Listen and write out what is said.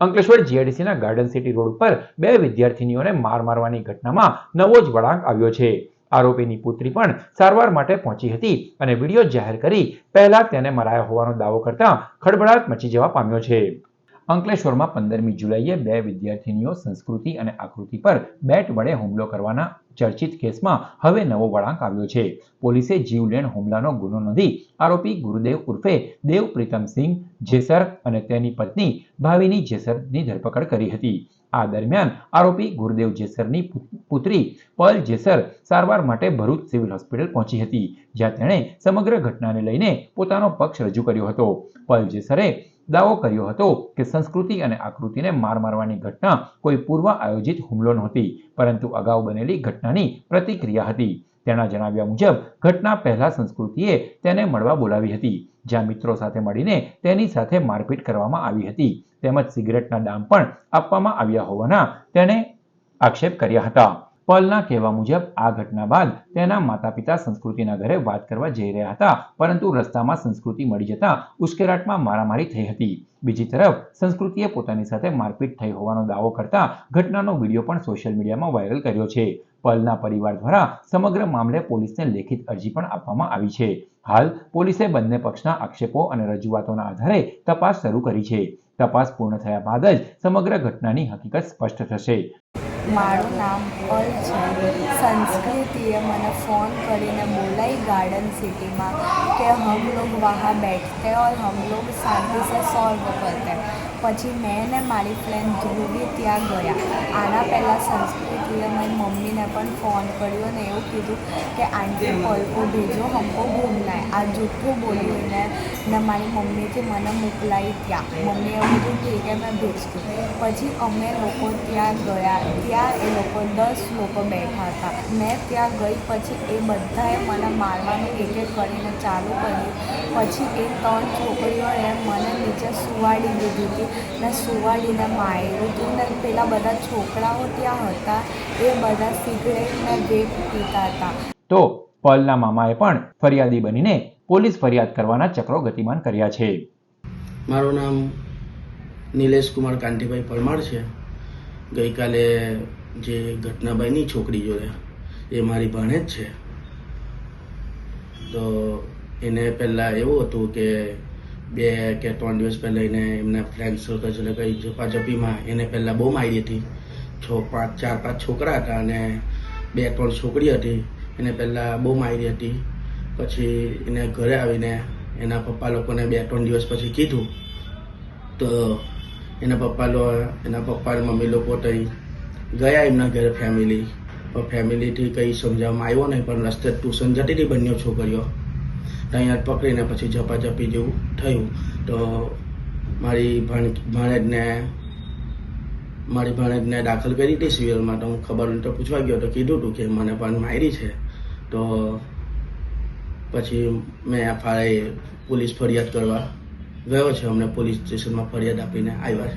Ankleshwar જીઆઈડીસીના garden city road પર બે વિદ્યાર્થીનીઓને માર મારવાની ઘટનામાં નવો જ વળાંક આવ્યો છે. આરોપીની પુત્રી પણ સારવાર માટે પહોંચી હતી અને વિડીયો જાહેર કરી પહેલા તેને મરાયા હોવાનો દાવો કરતા ખળભળાટ મચી જવા પામ્યો છે. અંકલેશ્વરમાં 15મી જુલાઈએ બે વિદ્યાર્થીનીઓ સંસ્કૃતિ અને આકૃતિ પર બેટ વડે હુમલો કરવાના ચર્ચિત કેસમાં હવે નવો વળાંક આવ્યો છે. પોલીસે જીવલેણ હુમલાનો ગુનો નોંધી આરોપી ગુરુદેવ ઉર્ફે દેવ પ્રીતમસિંહ જેસર અને તેની પત્ની ભાવિની જેસરની ધરપકડ કરી હતી. આ દરમિયાન આરોપી ગુરુદેવ જેસરની પુત્રી પલ જેસર સારવાર માટે ભરૂચ સિવિલ હોસ્પિટલ પહોંચી હતી, જ્યાં તેણે સમગ્ર ઘટનાને લઈને પોતાનો પક્ષ રજૂ કર્યો હતો. પલ જેસરે દાવો કર્યો હતો કે સંસ્કૃતિ અને આકૃતિને માર મારવાની ઘટના કોઈ પૂર્વ આયોજિત હુમલો નહોતી, પરંતુ અગાઉ બનેલી ઘટનાની પ્રતિક્રિયા હતી. તેના જણાવ્યા મુજબ ઘટના પહેલા સંસ્કૃતિએ તેને મળવા બોલાવી હતી, જ્યાં મિત્રો સાથે મળીને તેની સાથે મારપીટ કરવામાં આવી હતી, તેમજ સિગરેટના દામ પણ આપવામાં આવ્યા હોવાના તેણે આક્ષેપ કર્યા હતા. પલના કહેવા મુજબ આ ઘટના બાદ તેના માતા પિતા સંસ્કૃતિના ઘરે વાત કરવા જઈ રહ્યા હતા, પરંતુ રસ્તામાં સંસ્કૃતિ મળી જતા ઉશ્કેરાટમાં મારામારી થઈ હતી. બીજી તરફ સંસ્કૃતિએ પોતાની સાથે મારપીટ થઈ હોવાનો દાવો કરતા ઘટનાનો વિડીયો પણ સોશિયલ મીડિયામાં વાયરલ કર્યો છે. પલના પરિવાર દ્વારા સમગ્ર મામલે પોલીસને લેખિત અરજી પણ આપવામાં આવી છે. હાલ પોલીસે બંને પક્ષના આક્ષેપો અને રજૂઆતોના આધારે તપાસ શરૂ કરી છે. તપાસ પૂર્ણ થયા બાદ જ સમગ્ર ઘટનાની હકીકત સ્પષ્ટ થશે. મારું નામ પલ છે. સંસ્કૃતિએ મને फ़ोन કરીને બોलाई गार्डन सिटी में कि हम लोग वहाँ बैठते और हम लोग शांति से सॉल्व करते. પછી મેં ને મારી ફ્રેન્ડ ધ્રુવી ત્યાં ગયા. આના પહેલાં સંસ્કૃતિએ મારી મમ્મીને પણ ફોન કર્યો ને એવું કીધું કે આંટી પલ કો ભેજો હમકો ઘૂમના હે. આ જૂઠું બોલ્યું ને મારી મમ્મીથી મને મોકલાઈ ત્યાં. મમ્મીએ એવું કીધું ઠીક હે મેં ભેજતી. પછી અમે લોકો ત્યાં ગયા. ત્યાં એ લોકો 10 લોકો બેઠા હતા. મેં ત્યાં ગઈ પછી એ બધાએ મને મારવાનું એક એક કરીને ચાલુ કર્યું. પછી એ 3 છોકરીઓએ મને નીચે સુવાડી દીધી હતી ને સુવાડીને માર્યું હતું ને પેલા બધા છોકરાઓ ત્યાં હતા એ બધા સિગરેટ ને વેપ પીતા હતા. તો પલના મામાએ પણ ફરિયાદી બનીને પોલીસ ફરિયાદ કરવાના ચક્રો ગતિમાન કર્યા છે. મારું નામ નિલેશ કુમાર કાંતિભાઈ પરમાર છે. ગઈકાલે જે ઘટના બની છોકરી જોડે એ મારી ભાણેજ છે. તો એને પહેલાં એવું હતું કે 2 કે 3 દિવસ પહેલાં એને એમના ફ્રેન્ડ સર્કલ જોડે કંઈ ઝપાઝપીમાં એને પહેલાં બહુ મારી હતી. 4-5 છોકરા હતા અને 2-3 છોકરી હતી. એને પહેલાં બહુ મારી હતી. પછી એને ઘરે આવીને એના પપ્પા લોકોને 2-3 દિવસ પછી કીધું તો એના પપ્પા અને મમ્મી લોકો ત્યાં ગયા એમના ઘરે ફેમિલીથી કંઈ સમજાવવામાં આવ્યો નહીં, પણ રસ્તે ટ્યુશન જતી હતી બંને છોકરીઓ ત્યાં પકડીને પછી ઝપાઝપી જેવું થયું. તો મારી ભાણેજને દાખલ કરી હતી સિવિલમાં. તો હું ખબર તો પૂછવા ગયો તો કીધું હતું કે મને પણ મારી છે. તો પછી મેં પોલીસ ફરિયાદ કરવા ગયો છે. અમને પોલીસ સ્ટેશનમાં ફરિયાદ આપીને આવ્યા છે.